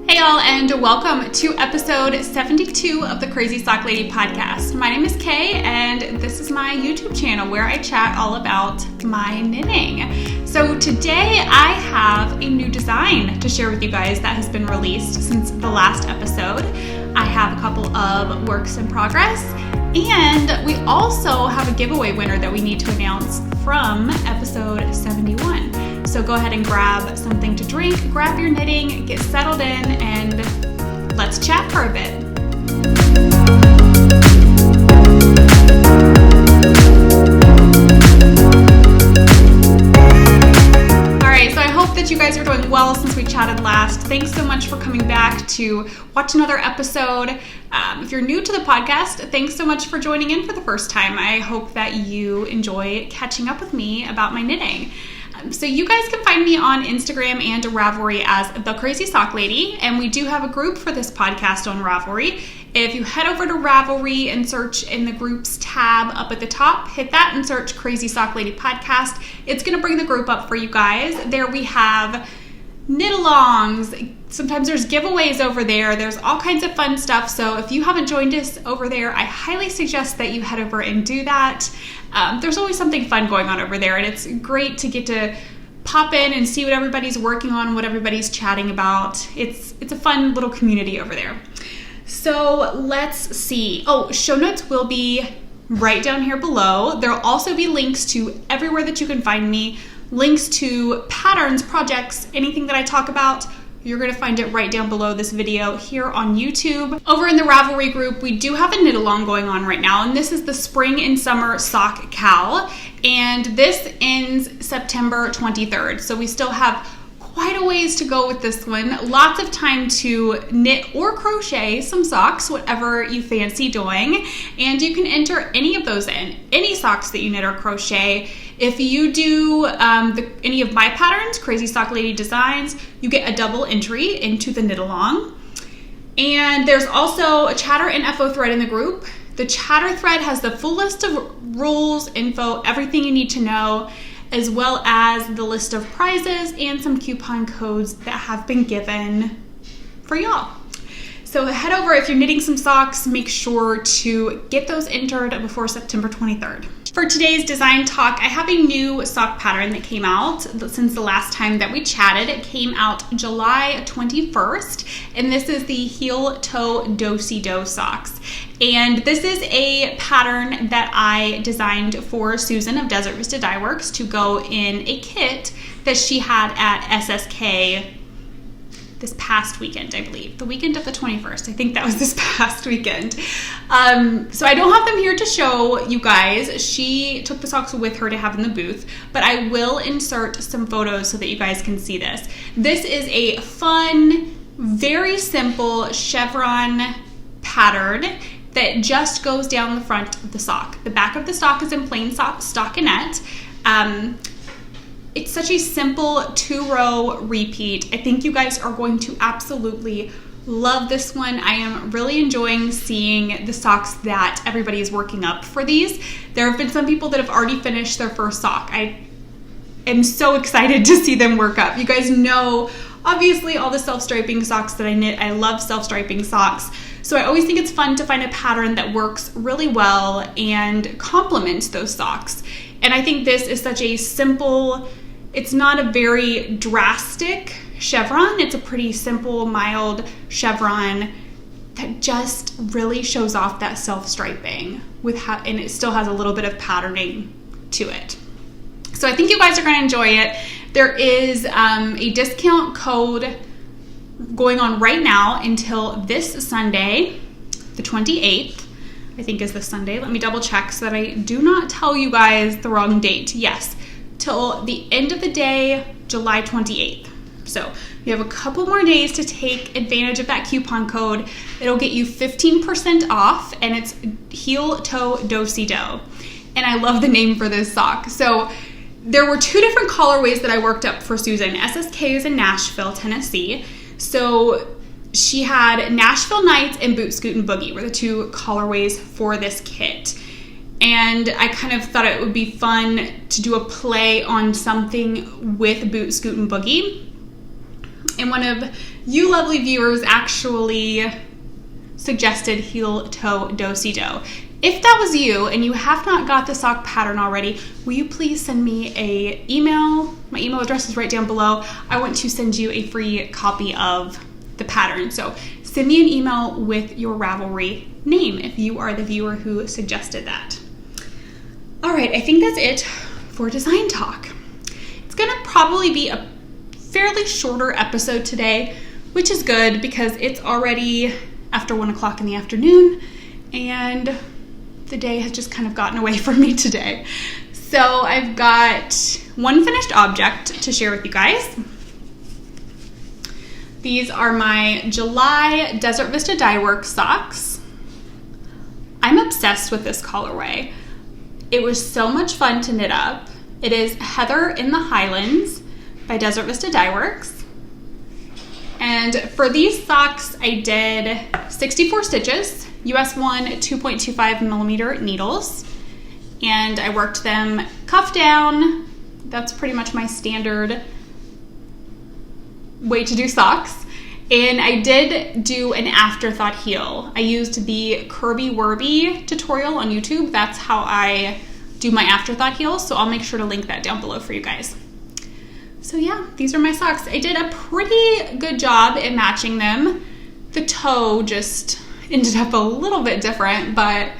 Hey y'all, and welcome to episode 72 of the Crazy Sock Lady podcast. My name is Kay, and this is my YouTube channel where I chat all about my knitting. So today I have a new design to share with you guys that has been released since the last episode. I have a couple of works in progress, and we also have a giveaway winner that we need to announce from episode 71. So go ahead and grab something to drink, grab your knitting, get settled in, and let's chat for a bit. Alright, so I hope that you guys are doing well since we chatted last. Thanks so much for coming back to watch another episode. If you're new to the podcast, thanks so much for joining in for the first time. I hope that you enjoy catching up with me about my knitting. So you guys can find me on Instagram and Ravelry as The Crazy Sock Lady, and we do have a group for this podcast on Ravelry. If you head over to Ravelry and search in the groups tab up at the top, hit that and search Crazy Sock Lady Podcast. It's going to bring the group up for you guys. There we have knit-alongs. Sometimes there's giveaways over there. There's all kinds of fun stuff. So if you haven't joined us over there, I highly suggest that you head over and do that. There's always something fun going on over there, and it's great to get to pop in and see what everybody's working on, what everybody's chatting about. It's a fun little community over there. So let's see. Oh, show notes will be right down here below. There'll also be links to everywhere that you can find me, links to patterns, projects, anything that I talk about. You're going to find it right down below this video here on YouTube. Over in the Ravelry group, we do have a knit along going on right now, and this is the Spring and Summer Sock Cal, and this ends September 23rd. So we still have quite a ways to go with this one. Lots of time to knit or crochet some socks, whatever you fancy doing. And you can enter any of those in, any socks that you knit or crochet. If you do any of my patterns, Crazy Sock Lady Designs, you get a double entry into the knit along. And there's also a chatter and FO thread in the group. The chatter thread has the full list of rules, info, everything you need to know, as well as the list of prizes and some coupon codes that have been given for y'all. So head over, if you're knitting some socks, make sure to get those entered before September 23rd. For today's design talk, I have a new sock pattern that came out since the last time that we chatted. It came out July 21st, and this is the heel toe do-si-do socks. And this is a pattern that I designed for Susan of Desert Vista Dye Works to go in a kit that she had at SSK this past weekend, I believe. The weekend of the 21st. I think that was this past weekend. So I don't have them here to show you guys. She took the socks with her to have in the booth, but I will insert some photos so that you guys can see this. This is a fun, very simple chevron pattern that just goes down the front of the sock. The back of the sock is in plain stockinette. It's such a simple 2-row repeat. I think you guys are going to absolutely love this one. I am really enjoying seeing the socks that everybody is working up for these. There have been some people that have already finished their first sock. I am so excited to see them work up. You guys know, obviously, all the self-striping socks that I knit. I love self-striping socks. So I always think it's fun to find a pattern that works really well and complements those socks. And I think this is such a simple, it's not a very drastic chevron. It's a pretty simple, mild chevron that just really shows off that self-striping and it still has a little bit of patterning to it. So I think you guys are going to enjoy it. There is a discount code going on right now until this Sunday, the 28th. I think is this Sunday. Let me double check so that I do not tell you guys the wrong date. Yes, till the end of the day, July 28th. So you have a couple more days to take advantage of that coupon code. It'll get you 15% off, and it's heel toe do-si-do. And I love the name for this sock. So there were two different colorways that I worked up for Susan. SSK is in Nashville, Tennessee. So she had Nashville Nights and Boot Scootin' Boogie were the two colorways for this kit. And I kind of thought it would be fun to do a play on something with Boot Scootin' Boogie. And one of you lovely viewers actually suggested heel toe do-si-do. If that was you and you have not got the sock pattern already, will you please send me a email? My email address is right down below. I want to send you a free copy of the pattern. So send me an email with your Ravelry name if you are the viewer who suggested that. All right, I think that's it for design talk. It's gonna probably be a fairly shorter episode today, which is good because it's already after 1 o'clock in the afternoon and the day has just kind of gotten away from me today. So I've got one finished object to share with you guys. These are my July Desert Vista Dye Work socks. I'm obsessed with this colorway. It was so much fun to knit up. It is Heather in the Highlands by Desert Vista Dye Works. And for these socks, I did 64 stitches, US 1 2.25 millimeter needles, and I worked them cuff down. That's pretty much my standard way to do socks. And I did do an afterthought heel. I used the Kirby Wirby tutorial on YouTube. That's how I do my afterthought heels, so I'll make sure to link that down below for you guys. So yeah, these are my socks. I did a pretty good job at matching them. The toe just ended up a little bit different, but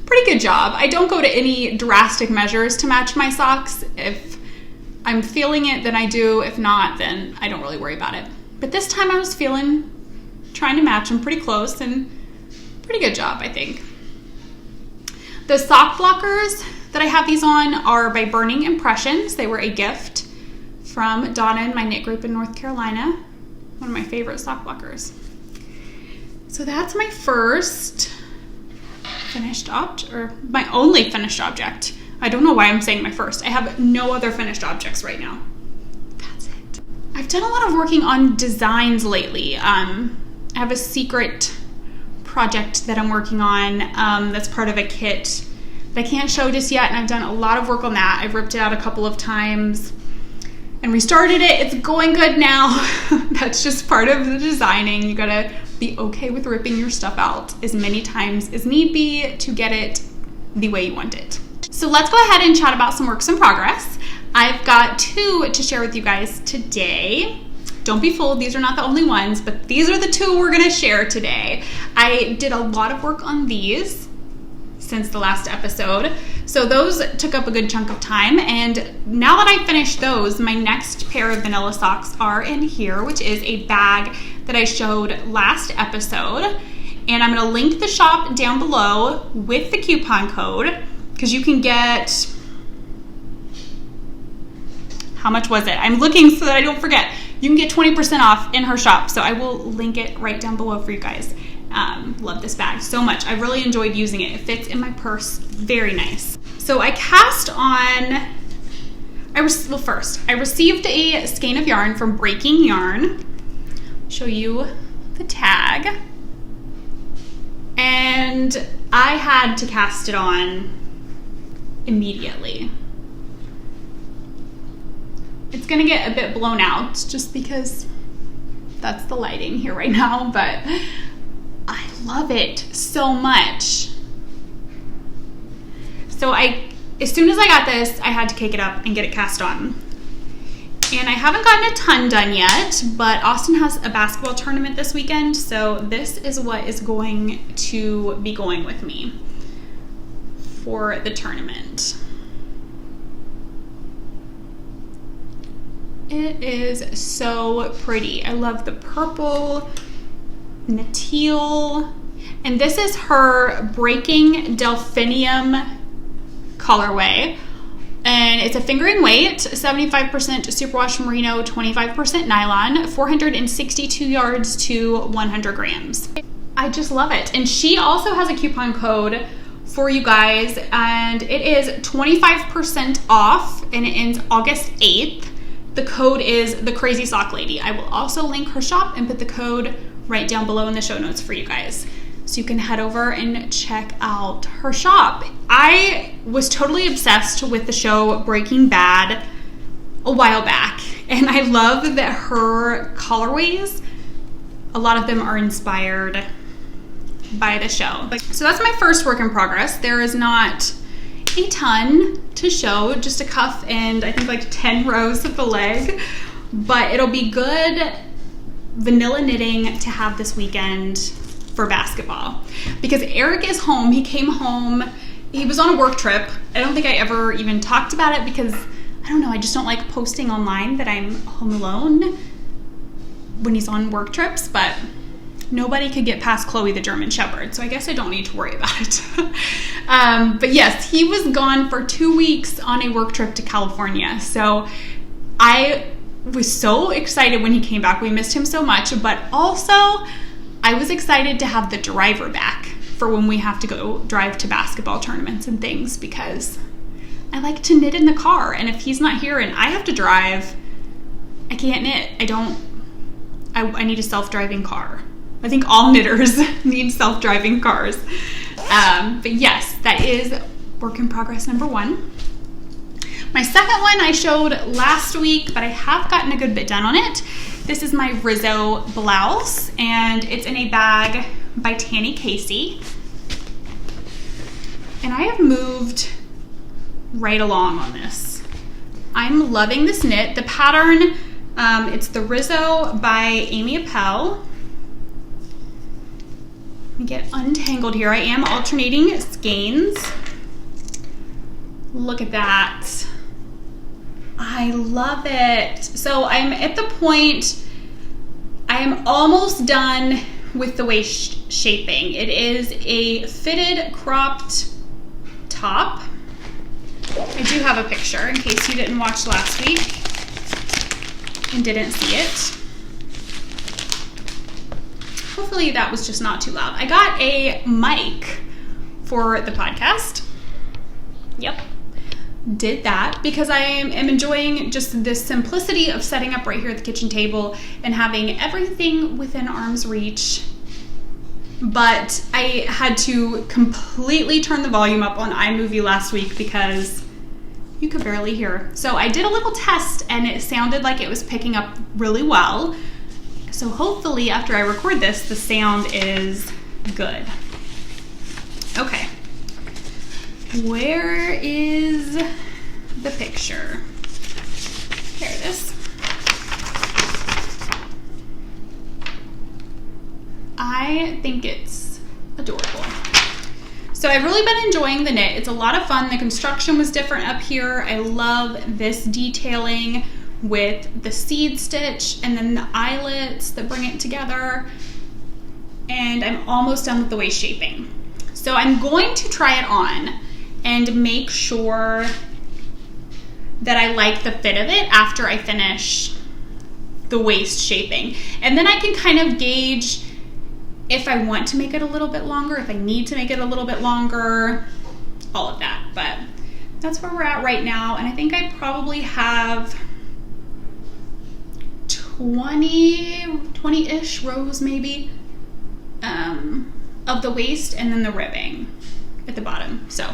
pretty good job. I don't go to any drastic measures to match my socks. If I'm feeling it, then I do. If not, then I don't really worry about it. But this time I was trying to match them pretty close, and pretty good job, I think. The sock blockers that I have these on are by Burning Impressions. They were a gift from Donna and my knit group in North Carolina. One of my favorite sock blockers. So that's my first finished object, or my only finished object. I don't know why I'm saying my first. I have no other finished objects right now. That's it. I've done a lot of working on designs lately. I have a secret project that I'm working on that's part of a kit that I can't show just yet, and I've done a lot of work on that. I've ripped it out a couple of times and restarted it. It's going good now. That's just part of the designing. You gotta be okay with ripping your stuff out as many times as need be to get it the way you want it. So let's go ahead and chat about some works in progress. I've got 2 to share with you guys today. Don't be fooled, these are not the only ones, but these are the 2 we're gonna share today. I did a lot of work on these since the last episode, so those took up a good chunk of time, and now that I finished those, my next pair of vanilla socks are in here, which is a bag that I showed last episode, and I'm gonna link the shop down below with the coupon code, because you can get, how much was it? I'm looking so that I don't forget. You can get 20% off in her shop, so I will link it right down below for you guys. Love this bag so much. I really enjoyed using it. It fits in my purse very nice. So I cast on, first, I received a skein of yarn from Breaking Yarn. Show you the tag. And I had to cast it on immediately. It's gonna get a bit blown out just because that's the lighting here right now, but I love it so much. So as soon as I got this, I had to cake it up and get it cast on. And I haven't gotten a ton done yet, but Austin has a basketball tournament this weekend, so this is what is going to be going with me for the tournament. It is so pretty. I love the purple and the teal. And this is her Breaking Delphinium colorway. And it's a fingering weight, 75% superwash merino, 25% nylon, 462 yards to 100 grams. I just love it. And she also has a coupon code for you guys, and it is 25% off, and it ends August 8th. The code is the Crazy Sock Lady. I will also link her shop and put the code right down below in the show notes for you guys, so you can head over and check out her shop. I was totally obsessed with the show Breaking Bad a while back, And I love that her colorways, a lot of them are inspired by the show. So that's my first work in progress. There is not a ton to show, just a cuff and I think like 10 rows of the leg, but it'll be good vanilla knitting to have this weekend for basketball. Because Eric is home, he came home, he was on a work trip. I don't think I ever even talked about it because, I don't know, I just don't like posting online that I'm home alone when he's on work trips, but nobody could get past Chloe the German Shepherd, so I guess I don't need to worry about it. But yes, he was gone for 2 weeks on a work trip to California, so I was so excited when he came back. We missed him so much, but also I was excited to have the driver back for when we have to go drive to basketball tournaments and things, because I like to knit in the car, and if he's not here and I have to drive, I can't knit. I need a self-driving car. I think all knitters need self-driving cars. But yes, that is work in progress number 1. My second one I showed last week, but I have gotten a good bit done on it. This is my Rizzo blouse, and it's in a bag by Tanny Casey. And I have moved right along on this. I'm loving this knit. The pattern, it's the Rizzo by Amy Appel. Let me get untangled here. I am alternating skeins. Look at that. I love it. So I'm at the point, I am almost done with the waist shaping. It is a fitted cropped top. I do have a picture in case you didn't watch last week and didn't see it. Hopefully that was just not too loud. I got a mic for the podcast. Yep. Did that because I am enjoying just this simplicity of setting up right here at the kitchen table and having everything within arm's reach. But I had to completely turn the volume up on iMovie last week because you could barely hear. So I did a little test and it sounded like it was picking up really well. So hopefully after I record this, the sound is good. Okay. Where is the picture? There it is. I think it's adorable. So I've really been enjoying the knit. It's a lot of fun. The construction was different up here. I love this detailing with the seed stitch and then the eyelets that bring it together. And I'm almost done with the waist shaping. So I'm going to try it on and make sure that I like the fit of it after I finish the waist shaping. And then I can kind of gauge if I want to make it a little bit longer, if I need to make it a little bit longer, all of that. But that's where we're at right now. And I think I probably have 20-ish rows maybe of the waist and then the ribbing at the bottom. So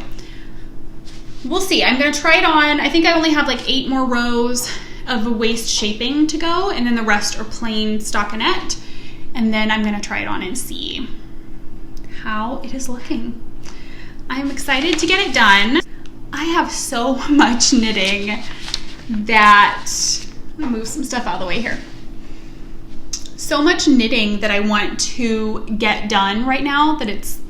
we'll see. I'm going to try it on. I think I only have like 8 more rows of a waist shaping to go, and then the rest are plain stockinette. And then I'm going to try it on and see how it is looking. I'm excited to get it done. I have so much knitting that, I'm going to move some stuff out of the way here. So much knitting that I want to get done right now that it's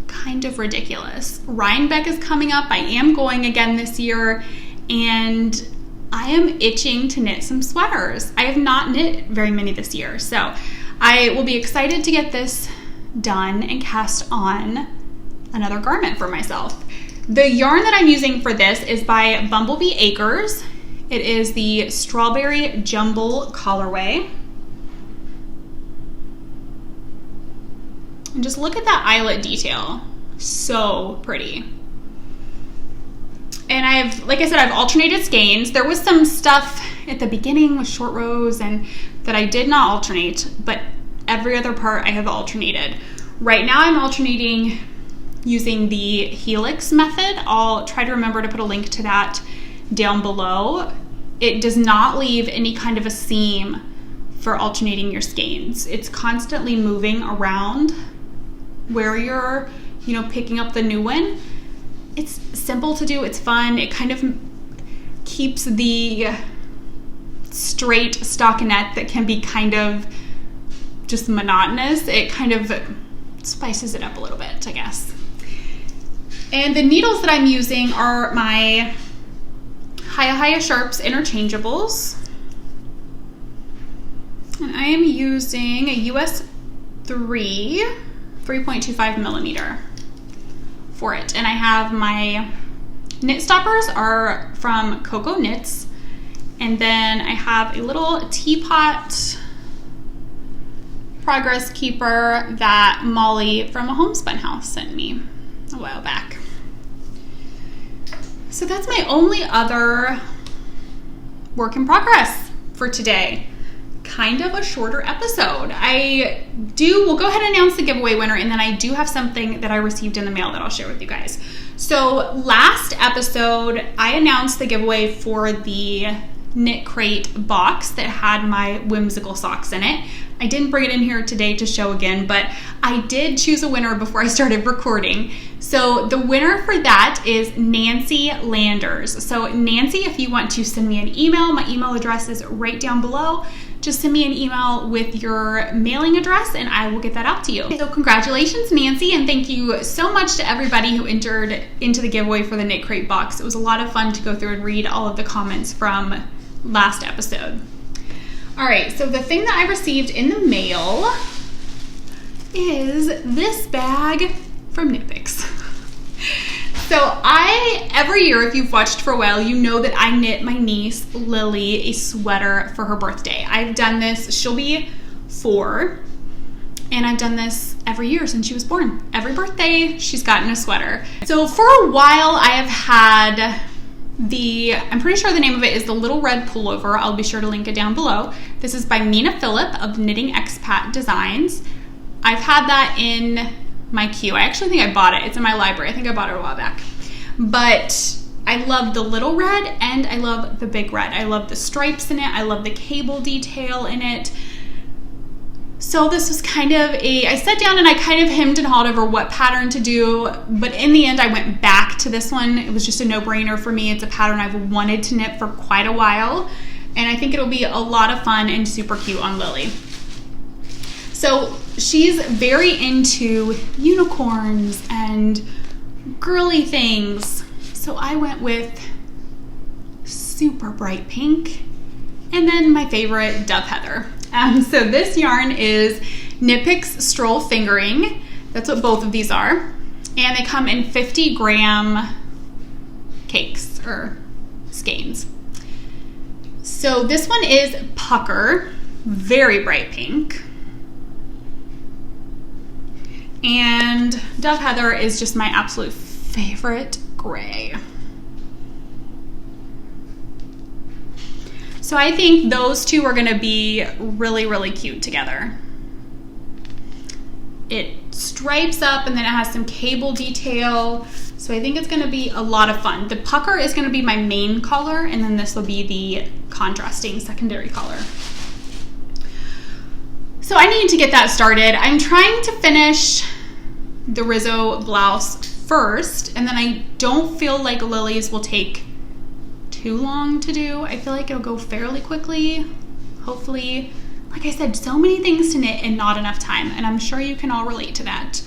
kind of ridiculous. Rhinebeck is coming up. I am going again this year, and I am itching to knit some sweaters. I have not knit very many this year, so I will be excited to get this done and cast on another garment for myself. The yarn that I'm using for this is by Bumblebee Acres. It is the Strawberry Jumble colorway. And just look at that eyelet detail. So pretty. And I've, like I said, I've alternated skeins. There was some stuff at the beginning with short rows and that I did not alternate, but every other part I have alternated. Right now I'm alternating using the Helix method. I'll try to remember to put a link to that down below. it does not leave any kind of a seam for alternating your skeins. It's constantly moving around where you're, picking up the new one. It's simple to do, it's fun, it kind of keeps the straight stockinette that can be kind of just monotonous. It kind of spices it up a little bit, I guess. And the needles that I'm using are my Hiya Sharps interchangeables. And I am using a US 3.25 millimeter for it. And I have my knit stoppers are from Coco Knits. And then I have a little teapot progress keeper that Molly from a homespun house sent me a while back. So that's my only other work in progress for today. Kind of a shorter episode. We'll go ahead and announce the giveaway winner, and then I do have something that I received in the mail that I'll share with you guys. So last episode, I announced the giveaway for the Knit Crate box that had my whimsical socks in it. I didn't bring it in here today to show again, but I did choose a winner before I started recording. So the winner for that is Nancy Landers. So Nancy, if you want to send me an email, my email address is right down below. Just send me an email with your mailing address and I will get that out to you. So congratulations, Nancy, and thank you so much to everybody who entered into the giveaway for the Knit Crate box. It was a lot of fun to go through and read all of the comments from last episode. All right, so the thing that I received in the mail is this bag from Knit Picks. So every year, if you've watched for a while, you know that I knit my niece, Lily, a sweater for her birthday. I've done this, she'll be 4, and I've done this every year since she was born. Every birthday, she's gotten a sweater. So for a while, I have had I'm pretty sure the name of it is the Little Red Pullover. I'll be sure to link it down below. This is by Mina Phillip of Knitting Expat Designs. I've had that in my queue. I actually think I bought it. It's in my library. I think I bought it a while back. But I love the little red and I love the big red. I love the stripes in it. I love the cable detail in it. So this was kind of I sat down and I kind of hemmed and hawed over what pattern to do, but in the end I went back to this one. It was just a no-brainer for me. It's a pattern I've wanted to knit for quite a while, and I think it'll be a lot of fun and super cute on Lily. So she's very into unicorns and girly things, so I went with super bright pink and then my favorite, Dove Heather. So this yarn is Knit Picks Stroll Fingering. That's what both of these are. And they come in 50-gram cakes or skeins. So this one is Pucker, very bright pink. And Dove Heather is just my absolute favorite gray. So I think those two are going to be really, really cute together. It stripes up and then it has some cable detail. So I think it's going to be a lot of fun. The Pucker is going to be my main color, and then this will be the contrasting secondary color. So I need to get that started. I'm trying to finish the Rizzo blouse first, and then I don't feel like Lily's will take too long to do. I feel like it'll go fairly quickly, hopefully. Like I said, so many things to knit and not enough time, and I'm sure you can all relate to that.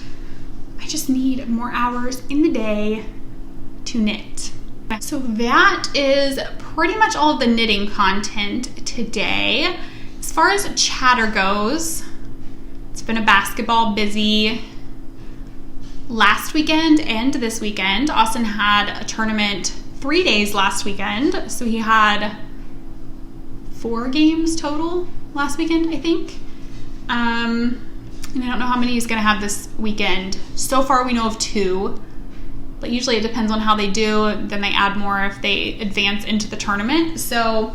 I just need more hours in the day to knit. So that is pretty much all of the knitting content today. As far as chatter goes, it's been a basketball busy last weekend and this weekend. Austin had a tournament 3 days last weekend, so he had 4 games total last weekend, I think. And I don't know how many he's gonna have this weekend. So far we know of 2, but usually it depends on how they do. Then they add more if they advance into the tournament. So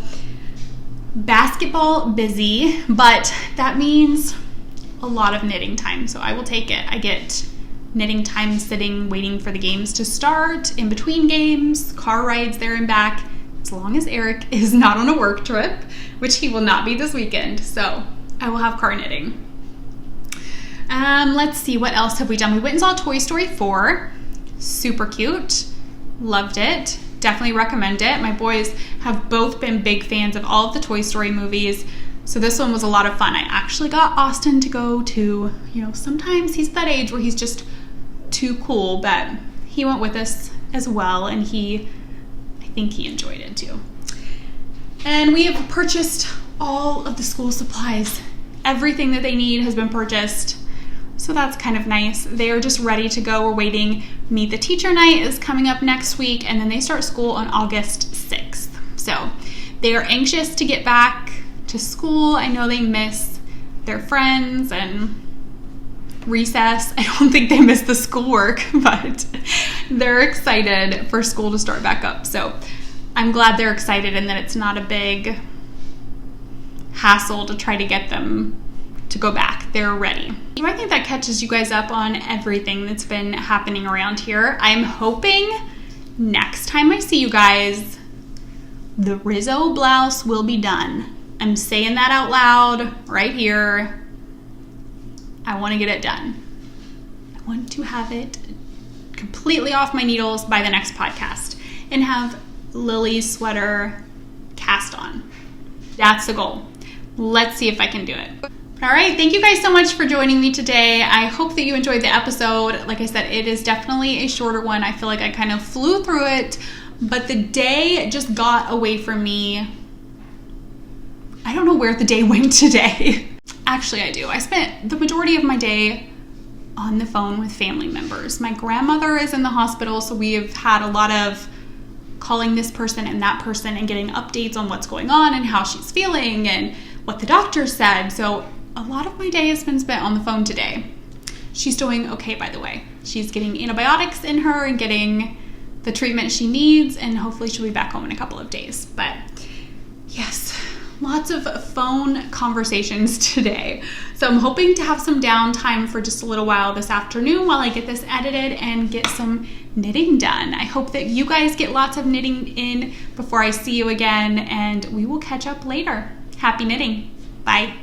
basketball busy, but that means a lot of knitting time, so I will take it. I get knitting time sitting, waiting for the games to start, in between games, car rides there and back. as long as Eric is not on a work trip, which he will not be this weekend. So I will have car knitting. Let's see, what else have we done? We went and saw Toy Story 4. Super cute. Loved it. Definitely recommend it. My boys have both been big fans of all of the Toy Story movies, so this one was a lot of fun. I actually got Austin to go too. Sometimes he's that age where he's just too cool, but he went with us as well, and I think he enjoyed it too. And we have purchased all of the school supplies. Everything that they need has been purchased. So that's kind of nice. They are just ready to go. We're waiting. Meet the Teacher Night is coming up next week, and then they start school on August 6th. So they are anxious to get back to school. I know they miss their friends and recess. I don't think they miss the schoolwork, but they're excited for school to start back up. So I'm glad they're excited and that it's not a big hassle to try to get them to go back. They're ready. So I think that catches you guys up on everything that's been happening around here. I'm hoping next time I see you guys, the Rizzo blouse will be done. I'm saying that out loud right here. I want to get it done. I want to have it completely off my needles by the next podcast and have Lily's sweater cast on. That's the goal. Let's see if I can do it. All right, thank you guys so much for joining me today. I hope that you enjoyed the episode. Like I said, it is definitely a shorter one. I feel like I kind of flew through it, but the day just got away from me. I don't know where the day went today. Actually, I do. I spent the majority of my day on the phone with family members. My grandmother is in the hospital, so we have had a lot of calling this person and that person and getting updates on what's going on and how she's feeling and what the doctor said. So a lot of my day has been spent on the phone today. She's doing okay, by the way. She's getting antibiotics in her and getting the treatment she needs, and hopefully she'll be back home in a couple of days. But yes, lots of phone conversations today. So I'm hoping to have some downtime for just a little while this afternoon while I get this edited and get some knitting done. I hope that you guys get lots of knitting in before I see you again, and we will catch up later. Happy knitting. Bye.